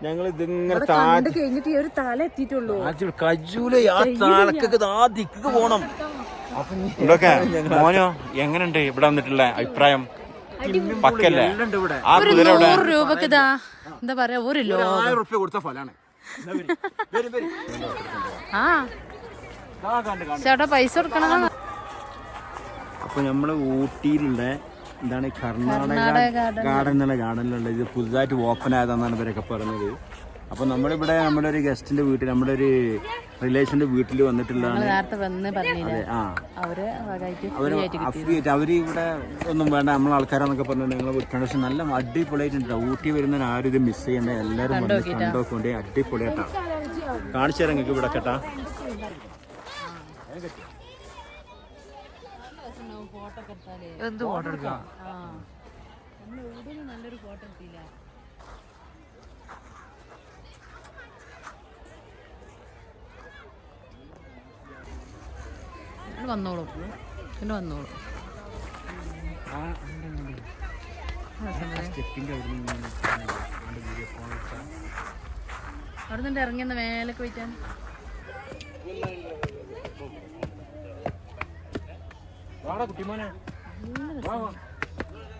ഞങ്ങൾ ഇതിങ്ങനെ കഴിഞ്ഞിട്ട് ഒരു തല എത്തിയിട്ടുള്ളൂ. കജൂലേ ആ താളക്കൊക്കെ ആ ദിക്ക് പോണം. മോനോ എങ്ങനെയുണ്ട് ഇവിടെ വന്നിട്ടുള്ള അഭിപ്രായം? പക്കല്ലേ ആ കുതിര? 100 രൂപക്ക് ഇതാ എന്താ പറയാ, 1000 റുപ്യ കൊടുത്ത ഫലാണ്. ആ ചേട്ടാ പൈസ കൊടുക്കണം. അപ്പൊ നമ്മള് ഊട്ടിയിലുള്ള എന്താണ് കർണാടക ഗാർഡൻ എന്നുള്ള ഗാർഡനിലുള്ള ഇത് പുതുതായിട്ട് ഓപ്പൺ ആയതെന്നാണ് ഇവരൊക്കെ പറഞ്ഞത്. അപ്പൊ നമ്മളിവിടെ നമ്മുടെ ഒരു ഗസ്റ്റിന്റെ വീട്ടിൽ, നമ്മുടെ ഒരു റിലേഷന്റെ വീട്ടിൽ വന്നിട്ടുള്ളതാണ്. അവര് ഇവിടെ ഒന്നും വേണ്ട നമ്മളെ ആൾക്കാരാന്നൊക്കെ പറഞ്ഞിട്ട് ഞങ്ങൾ വിളിക്കണം. പക്ഷെ നല്ല അടിപൊളിയായിട്ടുണ്ട്. ഊട്ടി വരുന്ന ആരും ഇത് മിസ് ചെയ്യണ്ട, എല്ലാവരും കണ്ടോക്കൊണ്ടേ അടിപൊളിയായിട്ടാ. കാണിച്ചു തരാം നിങ്ങൾക്ക് ഇവിടെ കേട്ടാ. എന്ത് ഫോട്ടോ എടുക്കാം? വന്നോളൂ പിന്നെ വന്നോളൂ. അവിടെ നിന്ന് ഇറങ്ങിയെന്ന മേലൊക്കെ വെച്ചാൽ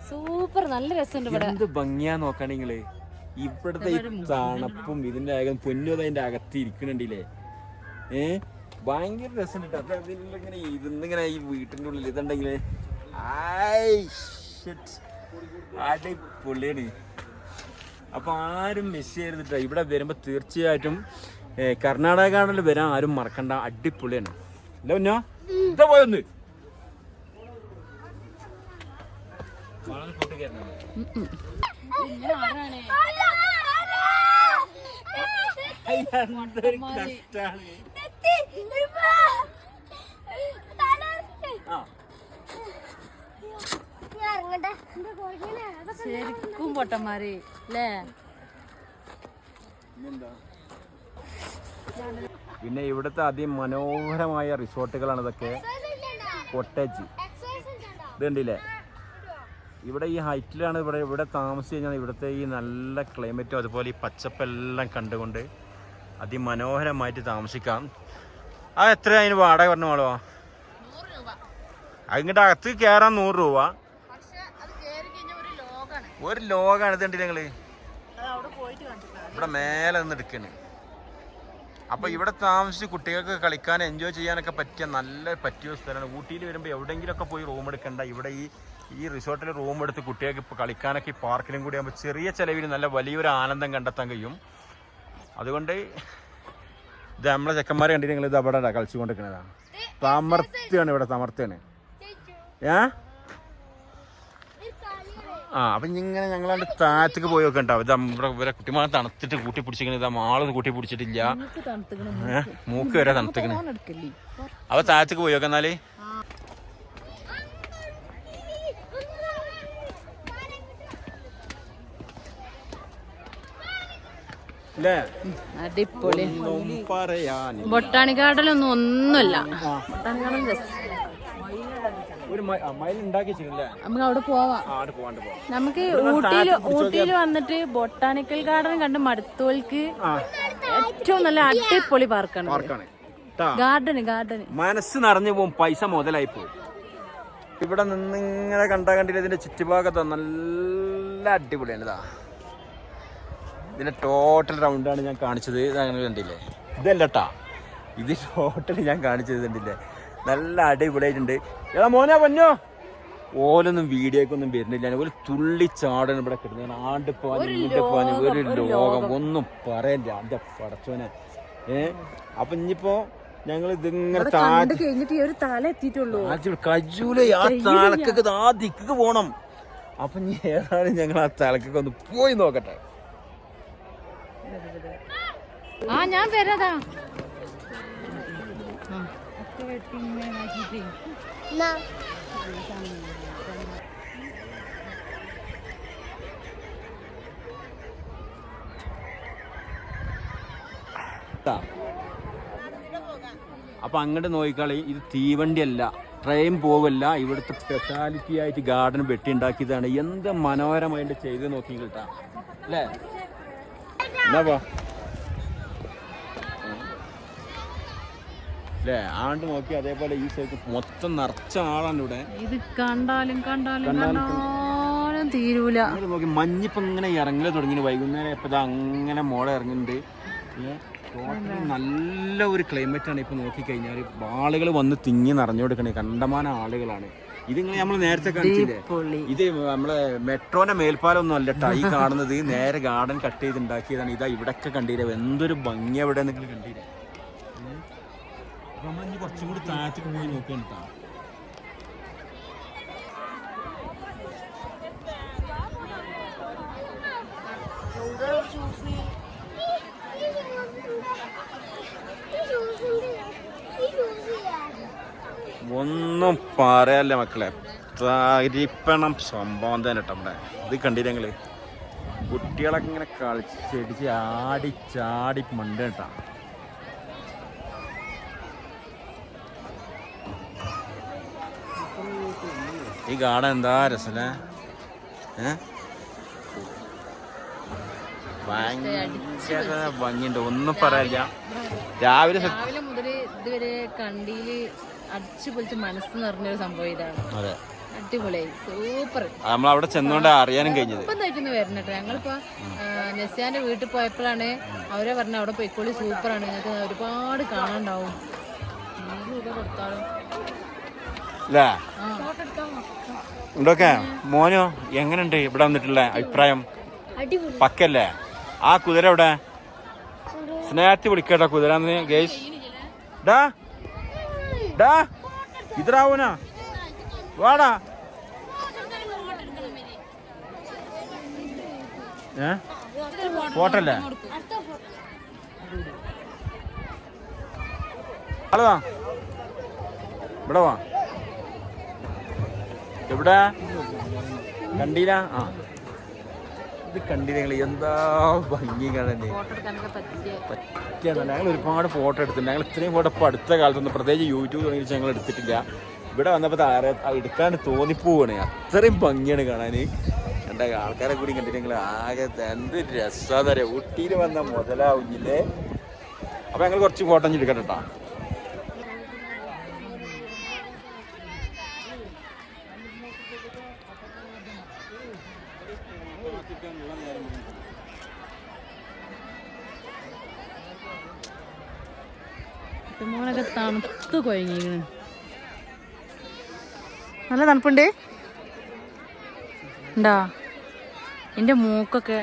സൂപ്പർ, നല്ല രസമുണ്ട് ഇവിടെ. എന്ത് ഭംഗിയാ നോക്കണെങ്കില് ഇവിടുത്തെ ഈ തണുപ്പും ഇതിന്റെ പൊന്നും അതിന്റെ അകത്ത് ഇരിക്കണില്ലേ. ഭയങ്കര രസമുണ്ട്. അതിങ്ങനെ ഇരുന്നിങ്ങനെ ഈ വീട്ടിന്റെ ഉള്ളിൽ ഇതുണ്ടെങ്കില് അടിപൊളിയാണ്. അപ്പൊ ആരും മിസ് ചെയ്തിട്ടാ ഇവിടെ വരുമ്പോ തീർച്ചയായിട്ടും കർണാടക ഗാർഡനിൽ വരാൻ ആരും മറക്കണ്ട. അടിപൊളിയാണ്. അല്ല പൊന്നോ ഇതാ പോയൊന്ന് ശരിക്കും പൊട്ടന്മാര് അല്ലേ. പിന്നെ ഇവിടുത്തെ അതിമനോഹരമായ റിസോർട്ടുകളാണ് ഇതൊക്കെ. കോട്ടേജ് ഇത് കണ്ടില്ലേ. ഇവിടെ ഈ ഹൈറ്റിലാണ് ഇവിടെ താമസിച്ച് കഴിഞ്ഞാൽ ഇവിടുത്തെ ഈ നല്ല ക്ലൈമറ്റും അതുപോലെ ഈ പച്ചപ്പെല്ലാം കണ്ടുകൊണ്ട് അതിമനോഹരമായിട്ട് താമസിക്കാം. ആ എത്ര അതിന് വാടക പറഞ്ഞ മോളോ? അതിങ്ങോട്ട് അകത്ത് കയറാൻ 100 രൂപ. ഒരു ലോകാണ്. ഇത് കണ്ടില്ല നിങ്ങള് ഇവിടെ മേലെ നിന്ന് എടുക്കണ്. അപ്പൊ ഇവിടെ താമസിച്ച് കുട്ടികൾക്ക് കളിക്കാൻ എൻജോയ് ചെയ്യാനൊക്കെ പറ്റിയ സ്ഥലമാണ്. ഊട്ടിയിൽ വരുമ്പോൾ എവിടെയെങ്കിലുമൊക്കെ പോയി റൂം എടുക്കണ്ട. ഇവിടെ ഈ റിസോർട്ടിൽ റൂം എടുത്ത് കുട്ടികൾക്ക് ഇപ്പോൾ കളിക്കാനൊക്കെ ഈ പാർക്കിലും കൂടി ആകുമ്പോൾ ചെറിയ ചിലവിൽ നല്ല വലിയൊരു ആനന്ദം കണ്ടെത്താൻ കഴിയും. അതുകൊണ്ട് ഇത് നമ്മളെ ചെക്കന്മാരെ കണ്ടിട്ട് നിങ്ങൾ ഇത് അവിടെ കളിച്ചുകൊണ്ടിരിക്കണതാണ്. തമർത്തിയാണ് ഇവിടെ, തമർത്തിയാണ്. അപ്പൊ ഇങ്ങനെ ഞങ്ങളാണ്ട് താഴത്തേക്ക് പോയി ഒക്കെ ഉണ്ടാവും. ഇത് ഇവിടെ കുട്ടിമാരെ തണുത്തിട്ട് കൂട്ടി പിടിച്ചിരിക്കണ. ഇത് ആളൊന്നും കൂട്ടി പിടിച്ചിട്ടില്ല. മൂക്ക് വരെ തണുത്തിക്കണ്. അപ്പൊ താഴത്തേക്ക് പോയി ഒക്കെ എന്നാല് അടിപൊളി. ബൊട്ടാണി ഗാർഡനൊന്നും ഒന്നുമല്ല. ബൊട്ടാണി ഗാർഡൻ നമുക്ക് അവിടെ പോവാം. നമുക്ക് ഊട്ടിയിൽ വന്നിട്ട് ബൊട്ടാണിക്കൽ ഗാർഡൻ കണ്ട് മടുത്തോൽക്ക് ഏറ്റവും നല്ല അടിപൊളി പാർക്കാണ് ഗാർഡൻ. മനസ്സ് നിറഞ്ഞു പോകും, പൈസ മുതലായി പോകും. ഇവിടെ നിന്നിങ്ങനെ കണ്ടില്ല. ഇതിന്റെ ചുറ്റുഭാഗത്ത് നല്ല അടിപൊളിയാണ്. ഇതാ ഇതിന്റെ ടോട്ടൽ റൗണ്ടാണ് ഞാൻ കാണിച്ചത്. അങ്ങനെ കണ്ടില്ലേ? ഇതല്ലട്ടാ, ഇത് ടോട്ടൽ ഞാൻ കാണിച്ചത് കണ്ടില്ലേ? നല്ല അടിപൊളിയായിട്ടുണ്ട്. ഏതാ മോനെ പൊന്നോ ഓലൊന്നും വീഡിയോക്കൊന്നും വരുന്നില്ല. ഒരു തുള്ളി ചാടാണ് ഇവിടെ കിട്ടുന്നത്. ആണ്ടിപ്പാന് ഇങ്ങോട്ടിപ്പാന് ഒരു ലോകം ഒന്നും പറയല്ല. എന്റെ പടച്ചോനെ. അപ്പൊ ഇനിയിപ്പോ ഞങ്ങൾ ഇതിങ്ങനെ കഴിഞ്ഞിട്ട് ഒരു തല എത്തിയിട്ടുള്ളൂ. കജൂലേ ആ തലക്കൊക്കെ ആ ദിക്ക് പോണം. അപ്പൊ ഇനി ഏതാണ് ഞങ്ങൾ ആ തലക്കൊക്കെ ഒന്ന് പോയി നോക്കട്ടെ. ഞാൻ വരാതാ. അപ്പൊ അങ്ങോട്ട് നോക്കിക്കളി. ഇത് തീവണ്ടി അല്ല, ട്രെയിൻ പോവല്ല. ഇവിടുത്തെ സ്പെഷ്യാലിറ്റി ആയിട്ട് ഗാർഡൻ വെട്ടി ഉണ്ടാക്കിയതാണ്. എന്ത് മനോഹരമായിട്ട് ചെയ്ത് നോക്കി കിട്ടാ അല്ലേ? എന്നാ പോ അല്ലേ ആണ്ട് നോക്കി അതേപോലെ ഈ സൈഡ് മൊത്തം നിറച്ച ആളാണ് ഇവിടെ. ഇത് കണ്ടാലും തീരൂല. നോക്കി മഞ്ഞിപ്പോ ഇങ്ങനെ ഇറങ്ങല് തുടങ്ങി വൈകുന്നേരം ഇപ്പൊ അങ്ങനെ മോളെ ഇറങ്ങുന്നുണ്ട്. നല്ല ഒരു ക്ലൈമറ്റ് ആണ് ഇപ്പൊ നോക്കിക്കഴിഞ്ഞാൽ. ആളുകൾ വന്ന് തിങ്ങി നിറഞ്ഞു കൊടുക്കണേ, കണ്ടമാനം ആളുകളാണ്. ഇതിങ്ങനെ നമ്മൾ നേരത്തെ കാണിച്ചില്ലേ, ഇത് നമ്മളെ മെട്രോന്റെ മേൽപ്പാലം ഒന്നും അല്ലട്ടാ ഈ കാണുന്നത്. നേരെ ഗാർഡൻ കട്ട് ചെയ്ത് ഉണ്ടാക്കിയതാണ്. ഇതാ ഇവിടൊക്കെ കണ്ടില്ലേ എന്തൊരു ഭംഗി എവിടെ നിങ്ങൾ കണ്ടില്ലേ. അപ്പൊ നമ്മളിനി കുറച്ചും കൂടി താഴത്തേക്ക് പോയി നോക്കിയാ ഒന്നും പറയാല്ല മക്കളെ, തരിപ്പണം സംഭവം തന്നെ കേട്ടോ നമ്മുടെ. ഇത് കണ്ടില്ല ഞങ്ങള് കുട്ടികളൊക്കെ ഇങ്ങനെ കളിച്ചടിച്ച് ആടി ചാടി മണ്ട കേട്ടാ. ഈ ഗാർഡൻ എന്താ രസല്ലേ, ഭയങ്കര ഭംഗിയുണ്ട്, ഒന്നും പറയാനില്ല. രാവിലെ മുതൽ ഇതുവരെ കണ്ടിയില് അടിച്ചു പൊളിച്ച് മനസ്സ് നിറഞ്ഞൊരു സംഭവം ഇതാണ്. അതെ, അടിപൊളിയായി, സൂപ്പർ. നമ്മളവിടെ ചെന്നോണ്ട് അറിയാനും കഴിഞ്ഞത്. ഇപ്പം തയ്ക്കുന്നു വരണട്ടോ. ഞങ്ങളിപ്പോ നെസ്യാന്റെ വീട്ടിൽ പോയപ്പോഴാണ് അവരെ പറഞ്ഞ അവിടെ പോയിക്കോളി, സൂപ്പറാണ്, നിങ്ങൾക്ക് ഒരുപാട് കാണാണ്ടാവും. കൊടുത്താലും ഇതൊക്കെ മോനോ എങ്ങനെയുണ്ട് ഇവിടെ വന്നിട്ടുള്ള അഭിപ്രായം? പക്കല്ലേ? ആ കുതിര എവിടെ? സ്നേഹത്തിൽ വിളിക്കട്ടോ കുതിരന്ന് ഗേസ്. ഡാ ഡാ ഇതറാവൂനാ വാടാ. ഫോട്ടല്ലേ? ആള് വാ, ഇവിടെ വാ. എവിടെ കണ്ടീല? ആ ഇത് കണ്ടില്ല എന്താ ഭംഗി കാണാൻ പറ്റിയാണ്. ഞങ്ങൾ ഒരുപാട് ഫോട്ടോ എടുത്തിട്ടുണ്ട്. ഞങ്ങൾ ഇത്രയും ഫോട്ടോ ഇപ്പോൾ അടുത്ത കാലത്തൊന്നും പ്രത്യേകിച്ച് യൂട്യൂബ് തുടങ്ങിയിട്ട് ഞങ്ങൾ എടുത്തിട്ടില്ല. ഇവിടെ വന്നപ്പോൾ എടുക്കാൻ തോന്നിപ്പോവാണ്, അത്രയും ഭംഗിയാണ് കാണാൻ. എൻ്റെ ആൾക്കാരെ കൂടി കണ്ടിട്ട് ഞങ്ങൾ ആകെ എന്ത് രസമാണെന്ന് അറിയാം. ഊട്ടിയിൽ വന്ന മുതലാവുന്നില്ലേ. അപ്പോൾ ഞങ്ങൾ കുറച്ച് ഫോട്ടോ എടുക്കട്ടെ കേട്ടോ. മോനൊക്കെ തണുത്ത് കൊയങ്ങിക്കണ്. നല്ല തണുപ്പുണ്ട് ഉണ്ടാ. എൻ്റെ മൂക്കൊക്കെ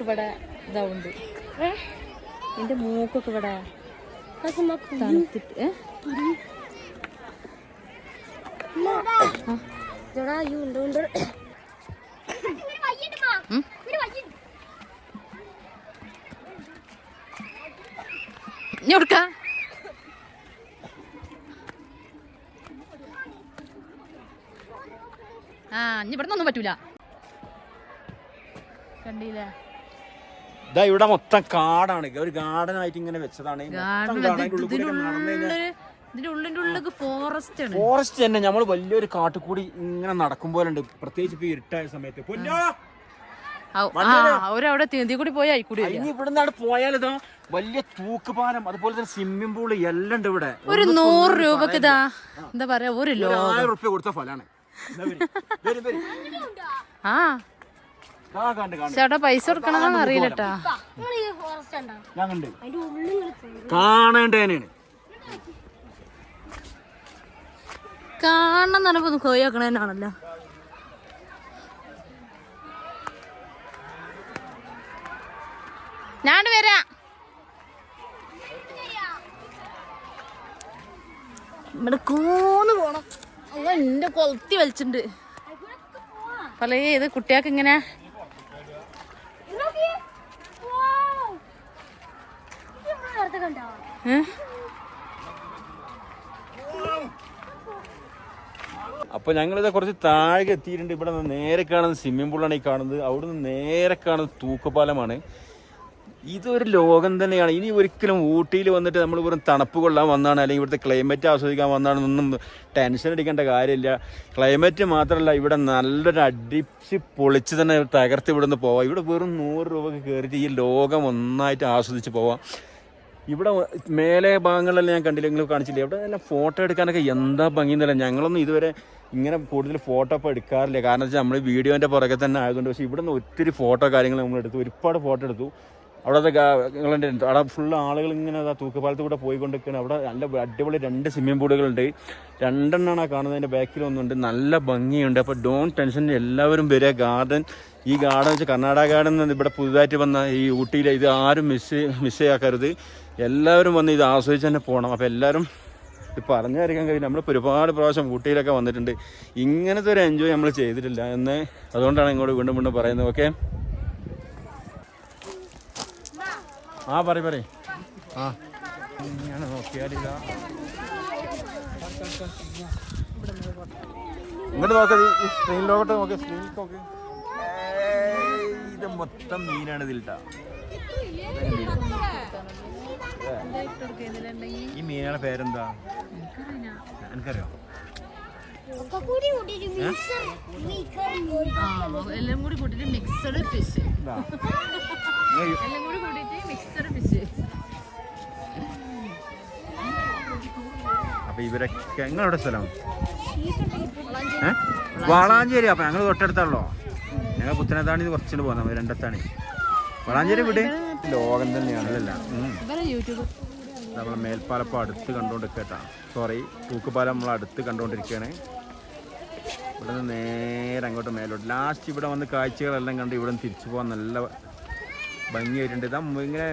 ഇവിടെ ഇതാവുണ്ട്. എൻ്റെ മൂക്കൊക്കെ ഇവിടെ തണുത്തിട്ട് കൊടുക്ക. ഇനി ഇവിടെ ഒന്നും പറ്റൂല. കണ്ടില്ലേ ഇവിടെ മൊത്തം കാടാണ്, ഒരു ഗാർഡൻ ആയിട്ട് ഇങ്ങനെ വെച്ചതാണ്. ഫോറസ്റ്റ് തന്നെ. നമ്മൾ വലിയൊരു കാട്ടുകൂടി ഇങ്ങനെ നടക്കുമ്പോലുണ്ട്, പ്രത്യേകിച്ച് ഇപ്പൊ ഇരുട്ടായ സമയത്ത്. അവരവിടെ തീന്തി കൂടി പോയി ഇനി ഇവിടുന്ന് അവിടെ പോയാലിതാ വലിയ തൂക്കുപാലം, അതുപോലെ തന്നെ സ്വിമ്മിംഗ് പൂള് എല്ലാം ഉണ്ട് ഇവിടെ. ഒരു 100 രൂപക്ക് ഇതാ എന്താ പറയാ, 1000 റുപ്യ കൊടുത്ത ഫലാണ്. ചേട്ടാ പൈസ കൊടുക്കണമെന്ന് അറിയില്ലട്ടാ. കാണേണ്ടേനാണ്, കാണണം തന്നെ കോയി വെക്കണേനാണല്ലോ. ഞാൻ വരാ. ഇവിടെ കോന്ന് പോണം. എന്റെ കൊളുത്തി വലിച്ചിട്ടുണ്ട് പല. ഇത് കുട്ടികൾക്ക് ഇങ്ങനെ അപ്പൊ ഞങ്ങളിത് കുറച്ച് താഴെ എത്തിയിട്ടുണ്ട്. ഇവിടെ നേരെ കാണുന്നത് സ്വിമ്മിംഗ് പൂളാണ് ഈ കാണുന്നത്. അവിടുന്ന് നേരെ കാണുന്നത് തൂക്കുപാലമാണ്. ഇതൊരു ലോകം തന്നെയാണ്. ഇനി ഒരിക്കലും ഊട്ടിയിൽ വന്നിട്ട് നമ്മൾ വെറും തണുപ്പ് കൊള്ളാൻ വന്നതാണ് അല്ലെങ്കിൽ ഇവിടുത്തെ ക്ലൈമറ്റ് ആസ്വദിക്കാൻ വന്നതാണെന്നൊന്നും ടെൻഷൻ അടിക്കേണ്ട കാര്യമില്ല. ക്ലൈമറ്റ് മാത്രമല്ല, ഇവിടെ നല്ലൊരു അടിച്ച് പൊളിച്ച് തന്നെ തകർത്ത് ഇവിടെ നിന്ന് പോവാം. ഇവിടെ വെറും 100 രൂപക്ക് കയറിയിട്ട് ഈ ലോകം ഒന്നായിട്ട് ആസ്വദിച്ച് പോവാം. ഇവിടെ മേലെ ഭാഗങ്ങളിലെല്ലാം ഞാൻ കണ്ടില്ലെങ്കിലും കാണിച്ചില്ല. ഇവിടെ എല്ലാം ഫോട്ടോ എടുക്കാനൊക്കെ എന്താ ഭംഗിയെന്നല്ല. ഞങ്ങളൊന്നും ഇതുവരെ ഇങ്ങനെ കൂടുതൽ ഫോട്ടോ ഇപ്പോൾ എടുക്കാറില്ല. കാരണം വെച്ചാൽ നമ്മൾ വീഡിയോൻ്റെ പുറകെ തന്നെ ആയതുകൊണ്ട്. പക്ഷേ ഇവിടെ നിന്ന് ഒത്തിരി ഫോട്ടോ കാര്യങ്ങൾ നമ്മൾ എടുത്തു, ഒരുപാട് ഫോട്ടോ എടുത്തു. അവിടുത്തെ നിങ്ങളുടെ അവിടെ ഫുള്ള് ആളുകൾ ഇങ്ങനെ തൂക്കുപാലത്ത് കൂടെ പോയിക്കൊണ്ടിരിക്കുകയാണ്. അവിടെ നല്ല അടിപൊളി 2 സ്വിമ്മിംഗ് പൂളുകളുണ്ട്. 2 എണ്ണമാണ് കാണുന്നതിൻ്റെ ബാക്കിൽ ഒന്നുണ്ട്. നല്ല ഭംഗിയുണ്ട്. അപ്പോൾ ഡോൺ ടെൻഷൻ, എല്ലാവരും വരിക. ഗാർഡൻ, ഈ ഗാർഡൻ വെച്ചാൽ കർണാടക ഗാർഡൻ ഇവിടെ പുതുതായിട്ട് വന്ന ഈ ഊട്ടിയിലെ, ഇത് ആരും മിസ് ചെയ്യാക്കരുത്. എല്ലാവരും വന്ന് ഇത് ആസ്വദിച്ച് തന്നെ പോകണം. അപ്പോൾ എല്ലാവരും ഇത് പറഞ്ഞറിയിക്കാൻ കഴിയും. നമ്മളിപ്പോൾ ഒരുപാട് പ്രാവശ്യം ഊട്ടിയിലൊക്കെ വന്നിട്ടുണ്ട്, ഇങ്ങനത്തെ ഒരു എൻജോയ് നമ്മൾ ചെയ്തിട്ടില്ല എന്ന്. അതുകൊണ്ടാണ് ഇങ്ങോട്ട് വീണ്ടും വീണ്ടും പറയുന്നത്. ഓക്കെ, ആ പറയും ആ ഇങ്ങനെ നോക്കിയാലിതാ ഇങ്ങോട്ട് നോക്കത്, ഈ സ്ക്രീനിലോട്ട് നോക്കി, സ്ക്രീനിൽ നോക്കി. ഇത് മൊത്തം മീനാണ് ഇതിലിട്ടാ. ഈ മീനുകളുടെ പേരെന്താ എനിക്കറിയോ? എല്ലാം കൂടി കൂട്ടിട്ട് മിക്സഡ് ഫിഷ്. അപ്പൊ ഇവരൊക്കെ എങ്ങനെവിടെ സ്ഥലം? വളാഞ്ചേരി. അപ്പൊ ഞങ്ങൾ തൊട്ടടുത്താണല്ലോ. ഞങ്ങൾ പുത്തനത്താണി കുറച്ചുകൂടി പോകുന്നത്, രണ്ടത്താണ്. വളാഞ്ചേരി ഇവിടെ ലോകം തന്നെയാണല്ല. നമ്മളെ മേൽപ്പാലപ്പം അടുത്ത് കണ്ടുകൊണ്ടിരിക്കട്ടാ. സോറി, തൂക്കുപാലം നമ്മൾ അടുത്ത് കണ്ടുകൊണ്ടിരിക്കുകയാണ്. ഇവിടെ നിന്ന് നേരെ അങ്ങോട്ട് മേലോട്ട്. ലാസ്റ്റ് ഇവിടെ വന്ന് കാഴ്ചകളെല്ലാം കണ്ട് ഇവിടെ നിന്ന് തിരിച്ചു പോകാൻ നല്ല ഭംഗിയായിട്ടുണ്ട്. ഇതാ ഇങ്ങനെ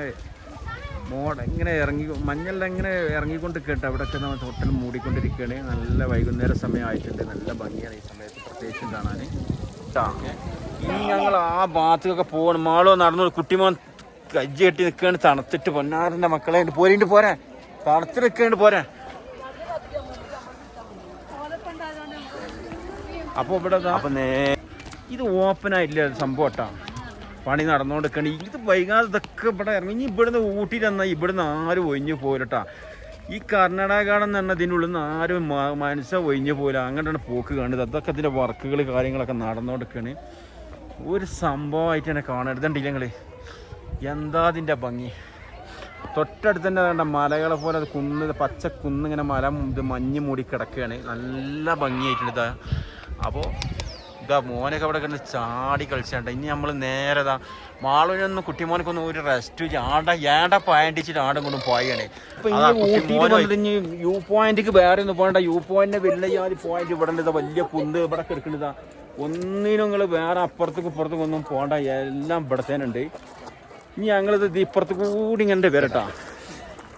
ഇങ്ങനെ മഞ്ഞെല്ലാം ഇങ്ങനെ ഇറങ്ങിക്കൊണ്ട് കേട്ടോ. അവിടെയൊക്കെ നമ്മൾ ഹോട്ടൽ മൂടിക്കൊണ്ടിരിക്കുകയാണ്. നല്ല വൈകുന്നേര സമയമായിട്ടുണ്ട്. നല്ല ഭംഗിയാണ് ഈ സമയത്ത് പ്രത്യേകിച്ചും കാണാൻ. ഇനി ഞങ്ങൾ ആ ഭാഗത്തേക്കൊക്കെ പോകണം. മാളോ നടന്നു, കുട്ടിമോൻ കജ്ജി കെട്ടി നിൽക്കുകയാണ്. തണുത്തിട്ട് പൊന്നാറിൻ്റെ മക്കളെ പോരിണ്ട് പോരാ, തണുത്ത് നിൽക്കേണ്ട പോരാ. അപ്പോൾ ഇവിടെ അപ്പം ഇത് ഓപ്പൺ ആയിട്ടില്ല സംഭവം കേട്ടോ. പണി നടന്നുകൊണ്ടിരിക്കണേ. ഇത് വൈകാതെ ഇതൊക്കെ ഇവിടെ ഇറങ്ങി. ഇനി ഇവിടുന്ന് ഊട്ടിയിൽ തന്നാൽ ഇവിടുന്ന് ആരും ഒഴിഞ്ഞു പോരട്ടാ. ഈ കർണാടക ഗാർഡൻ എന്ന് പറഞ്ഞാൽ ഇതിനുള്ളിൽ നിന്ന് ആരും മനസ്സ ഒഴിഞ്ഞു പോകില്ല. അങ്ങോട്ടാണ് പോക്ക് കാണുന്നത്. അതൊക്കെ ഇതിൻ്റെ വർക്കുകൾ കാര്യങ്ങളൊക്കെ നടന്നുകൊണ്ടിരിക്കുകയാണ്. ഒരു സംഭവമായിട്ട് തന്നെ കാണരുത്. കണ്ടില്ല നിങ്ങൾ എന്താ അതിൻ്റെ ഭംഗി. തൊട്ടടുത്ത് തന്നെ വേണ്ട മലകളെ പോലെ അത് പച്ച കുന്നിങ്ങനെ ഇത് മഞ്ഞ് മൂടി കിടക്കുകയാണ്. നല്ല ഭംഗിയായിട്ടുണ്ട് ഇതാ. അപ്പോൾ ഇതാ മോനൊക്കെ അവിടെ കിടന്ന് ചാടി കളിച്ചാണ്ട്. ഇനി നമ്മൾ നേരെ മാളുവിനൊന്നും കുട്ടിമോനൊക്കൊന്നും ഒരു റെസ്റ്റ് ഏണ്ട പോയിന്റിച്ചിട്ട് ആടും കൊണ്ടും പോയാണ്. ഇനി വ്യൂ പോയിന്റിക്ക് വേറെ ഒന്നും പോകണ്ട. വ്യൂ പോയിന്റിന്റെ വലിയ പോയിന്റ് ഇവിടെ ഉണ്ട്. വലിയ കുന്ന് ഇവിടെ കിടക്കുന്നതാ. ഒന്നിനും നിങ്ങൾ വേറെ അപ്പുറത്തേക്ക് ഇപ്പുറത്തേക്ക് ഒന്നും പോകണ്ട. എല്ലാം ഇവിടെ തന്നെ ഉണ്ട്. ഇനി ഞങ്ങളിത് ഇപ്പുറത്ത് കൂടി ഇങ്ങനെ വരട്ടാ.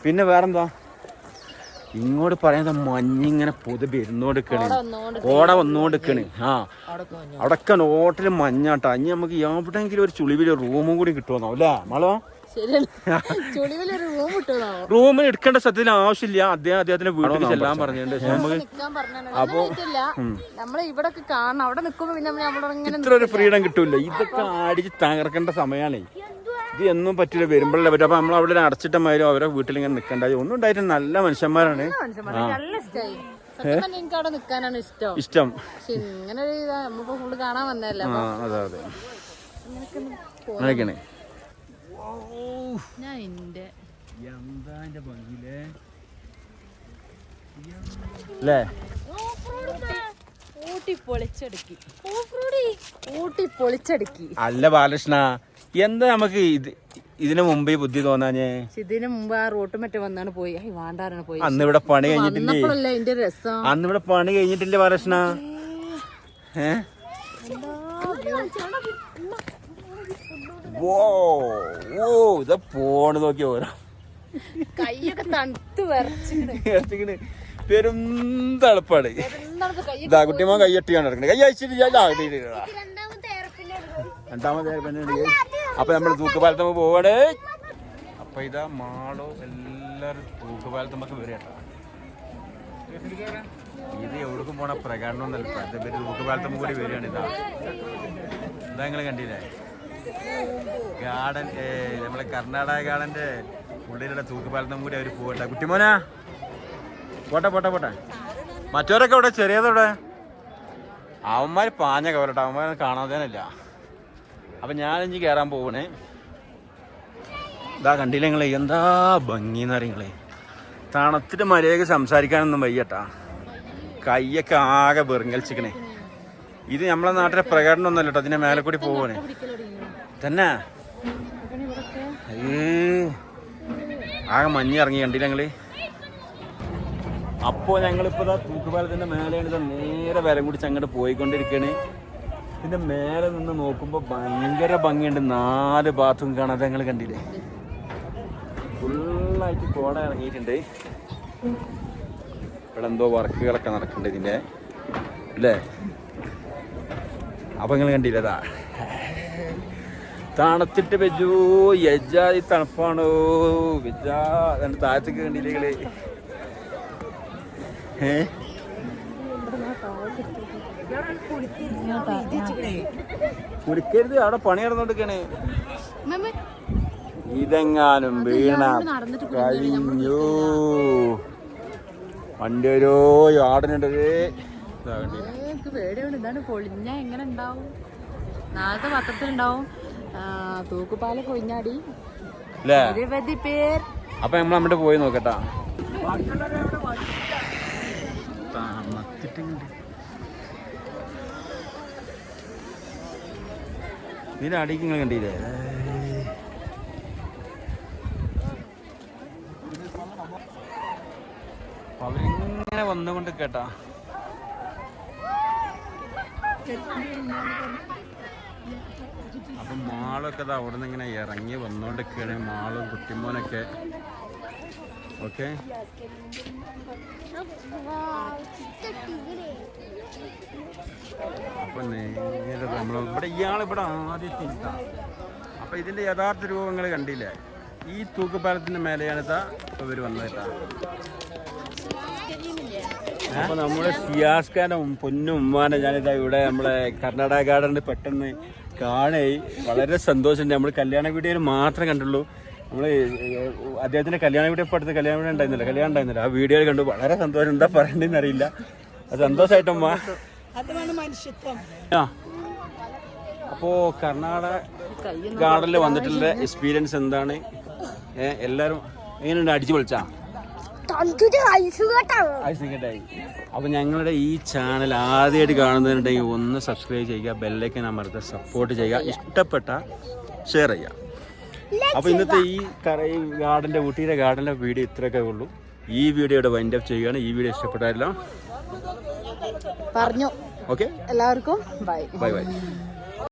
പിന്നെ വേറെന്താ ഇങ്ങോട്ട് പറയുന്നത് മഞ്ഞിങ്ങനെ പൊതു വരുന്നോണ്ടിരിക്കണ്, കോട വന്നോണ്ടിരിക്കണ്. അവിടൊക്കെ നോട്ടിൽ മഞ്ഞാട്ടാ. ഇനി നമുക്ക് എവിടെയെങ്കിലും ഒരു ചുളിവിൽ റൂമും കൂടി കിട്ടുമെന്നോ അല്ലേ മളോ? റൂമിൽ എടുക്കേണ്ട സത്യത്തിൽ ആവശ്യമില്ല. അദ്ദേഹത്തിന്റെ വീട്ടിൽ ചെല്ലാൻ പറഞ്ഞിട്ടുണ്ട്. അപ്പൊ ഇത്ര ഒരു ഫ്രീഡം കിട്ടൂല. ഇതൊക്കെ അടിച്ച് തകർക്കേണ്ട സമയമാണേ. ഇത് എന്നും പറ്റില്ല, വരുമ്പോഴല്ലേ പറ്റും. അപ്പൊ നമ്മൾ അവിടെ അടച്ചിട്ടമാരും അവരെ വീട്ടിൽ ഇങ്ങനെ നിൽക്കണ്ട. ഒന്നും ഉണ്ടായിട്ട് നല്ല മനുഷ്യന്മാരാണ്. ഇഷ്ടം. അതെ അതെ അങ്ങനെയൊക്കെയാണ്. എന്താ ഭംഗിയില്ലേ അല്ലേ? അല്ല ബാലകൃഷ്ണ, എന്താ നമുക്ക് ഇതിനു മുമ്പ് ബുദ്ധി തോന്നാഞ്ഞേ? ഇതിനു മുമ്പ് ആ റോട്ട് മറ്റേ വന്നാണ് പോയി. വാണ്ടാറാണ് പോയി. അന്ന് ഇവിടെ പണി കഴിഞ്ഞിട്ടില്ലേ? അന്ന് ഇവിടെ പണി കഴിഞ്ഞിട്ടില്ലേ ബാലകൃഷ്ണ? ഇതാ പോണ് നോക്കി ഓരോ കൈയൊക്കെ തണുത്ത് വരച്ചിട്ട് പെരും തണുപ്പാണ്. ഇതാ കുട്ടിമോൻ കൈയ്യട്ടിയാണ് നടക്കുന്നത്. കൈ അയച്ചിട്ട് രണ്ടാമത്തെ അപ്പൊ നമ്മൾ തൂക്കുപാലത്തമ്മ പോവാണ്. അപ്പൊ ഇതാ മാളോ എല്ലാരും തൂക്കുപാലത്തമ്മക്ക് വരികട്ടോ. ഇത് എവിടേക്കും പോണ പ്രകടനം ഒന്നല്ല. തൂക്കുപാലത്തമ്മ കൂടി വരികയാണ്. ഇതാ നിങ്ങൾ കണ്ടില്ലേ? ഗാർഡൻ നമ്മളെ കർണാടക ഗാർഡന്റെ ഉള്ളിലുള്ള തൂക്കുപാലത്തും കൂടി അവർ പോകട്ടെ. കുട്ടിമോനാ പോട്ടെ പോട്ടെ പോട്ടെ. മറ്റവരൊക്കെ ഇവിടെ ചെറിയതവിടെ അവന്മാർ പാഞ്ഞ കവരട്ടെ, അവന്മാർ കാണാതേനല്ല. അപ്പം ഞാനിഞ്ചി കയറാൻ പോകണേ. ഇതാ കണ്ടില്ല നിങ്ങളെ എന്താ ഭംഗിന്ന് അറിയങ്ങളെ. തണുത്തിട്ട് മര്യാദക്ക് സംസാരിക്കാനൊന്നും വയ്യട്ടാ, കയ്യൊക്കെ ആകെ വെറുങ്ങലിച്ചിക്കണേ. ഇത് നമ്മളെ നാട്ടിലെ പ്രകടനം ഒന്നല്ല കേട്ടോ, അതിന്റെ മേലെ കൂടി പോവാണ് തന്നെ. ആകെ മഞ്ഞ് ഇറങ്ങി കണ്ടില്ല ഞങ്ങള്. അപ്പോൾ ഞങ്ങളിപ്പോൾ ഇതാ തൂക്കുപാലത്തിൻ്റെ മേലെയാണ് ഇത് നേരെ വിലം കുടിച്ച് അങ്ങോട്ട് പോയിക്കൊണ്ടിരിക്കുകയാണ്. ഇതിൻ്റെ മേലെ നിന്ന് നോക്കുമ്പോൾ ഭയങ്കര ഭംഗിയുണ്ട്. 4 ബാത്റൂം കാണാതെ ഞങ്ങൾ കണ്ടില്ലേ, ഫുള്ളായിട്ട് കോട ഇറങ്ങിയിട്ടുണ്ട്. ഇവിടെ എന്തോ വർക്കുകളൊക്കെ നടക്കുന്നുണ്ട് ഇതിൻ്റെ അല്ലേ. അപ്പം നിങ്ങൾ കണ്ടില്ലതാ തണുത്തിട്ട് വെജോ യജാതി തണുപ്പാണോ വെജാ. അതിൻ്റെ താഴത്തേക്ക് കണ്ടില്ലേ കുടിക്കരുത്, അവിടെ പണി നടന്നോണ്ടിരിക്കണേ. ഇതെങ്ങാനും വീണ കഴിഞ്ഞു. വണ്ടി ഓരോ ആടിനുണ്ടത്. പേടിയുണ്ട്, ഇതാണ് പൊളിഞ്ഞ എങ്ങനെ ഉണ്ടാവും. നാളത്തെ പത്രത്തിലുണ്ടാവും തൂക്കുപാല കൊഴിഞ്ഞാടി നിരവധി പേർ. അപ്പൊ നമ്മൾ അങ്ങോട്ട് പോയി നോക്കട്ടാ. ഇതിന്റെ അടിക്ക് നിങ്ങൾ കണ്ടില്ലേ, അവരിങ്ങനെ വന്നുകൊണ്ട് കേട്ടാ. അപ്പം മാളൊക്കെ അത് അവിടെ നിന്ന് ഇങ്ങനെ ഇറങ്ങി വന്നോണ്ടൊക്കെയാണ്, മാളും കുട്ടിമോനൊക്കെ. ഓക്കെ, അപ്പൊ നേരെ നമ്മൾ ഇവിടെ ഇയാളിവിടെ ആദ്യത്തെ ഇട്ടാ. അപ്പൊ ഇതിന്റെ യഥാർത്ഥ രൂപങ്ങൾ കണ്ടില്ലേ, ഈ തൂക്കുപാലത്തിന്റെ മേലെയാണിതാ ഇപ്പൊ ഇവര് വന്നതാ. അപ്പൊ നമ്മുടെ സിയാസ്കാനും പൊന്നും ഉമ്മാനെ ഞാനിതാ ഇവിടെ നമ്മളെ കർണാടക ഗാർഡനിൽ പെട്ടെന്ന് കാണേ. വളരെ സന്തോഷമുണ്ട്. നമ്മൾ കല്യാണ വീഡിയോയിൽ മാത്രമേ കണ്ടുള്ളൂ. നമ്മൾ അദ്ദേഹത്തിന്റെ കല്യാണ വീഡിയോ ഇപ്പൊ അടുത്ത് കല്യാണ വീഡിയോ ഉണ്ടായിരുന്നില്ല, ആ വീഡിയോയിൽ കണ്ടു. വളരെ സന്തോഷം, എന്താ പറയണ്ടെന്ന് അറിയില്ല. അത് സന്തോഷമായിട്ടമ്മ. അപ്പോ കർണാടക ഗാർഡനിൽ വന്നിട്ടുള്ള എക്സ്പീരിയൻസ് എന്താണ്? എല്ലാരും എങ്ങനെയുണ്ട്? അടിച്ചു പൊളിച്ചാ അപ്പൊ ഞങ്ങളുടെ ഈ ചാനൽ ആദ്യമായിട്ട് കാണുന്നതിനുണ്ടെങ്കിൽ ഒന്ന് സബ്സ്ക്രൈബ് ചെയ്യുക, ബെല്ലൈക്കൻ അമർത്തുക, സപ്പോർട്ട് ചെയ്യുക, ഇഷ്ടപ്പെട്ട ഷെയർ ചെയ്യുക. അപ്പൊ ഇന്നത്തെ ഈ ഊട്ടിയുടെ ഗാർഡന്റെ വീഡിയോ ഇത്രയൊക്കെ ഉള്ളൂ. ഈ വീഡിയോയുടെ വൈൻഡ് അപ്പ് ചെയ്യുകയാണ്. ഈ വീഡിയോ ഇഷ്ടപ്പെട്ടാരല്ലോ പറഞ്ഞു. ഓക്കെ, എല്ലാവർക്കും ബൈ ബൈ ബൈ.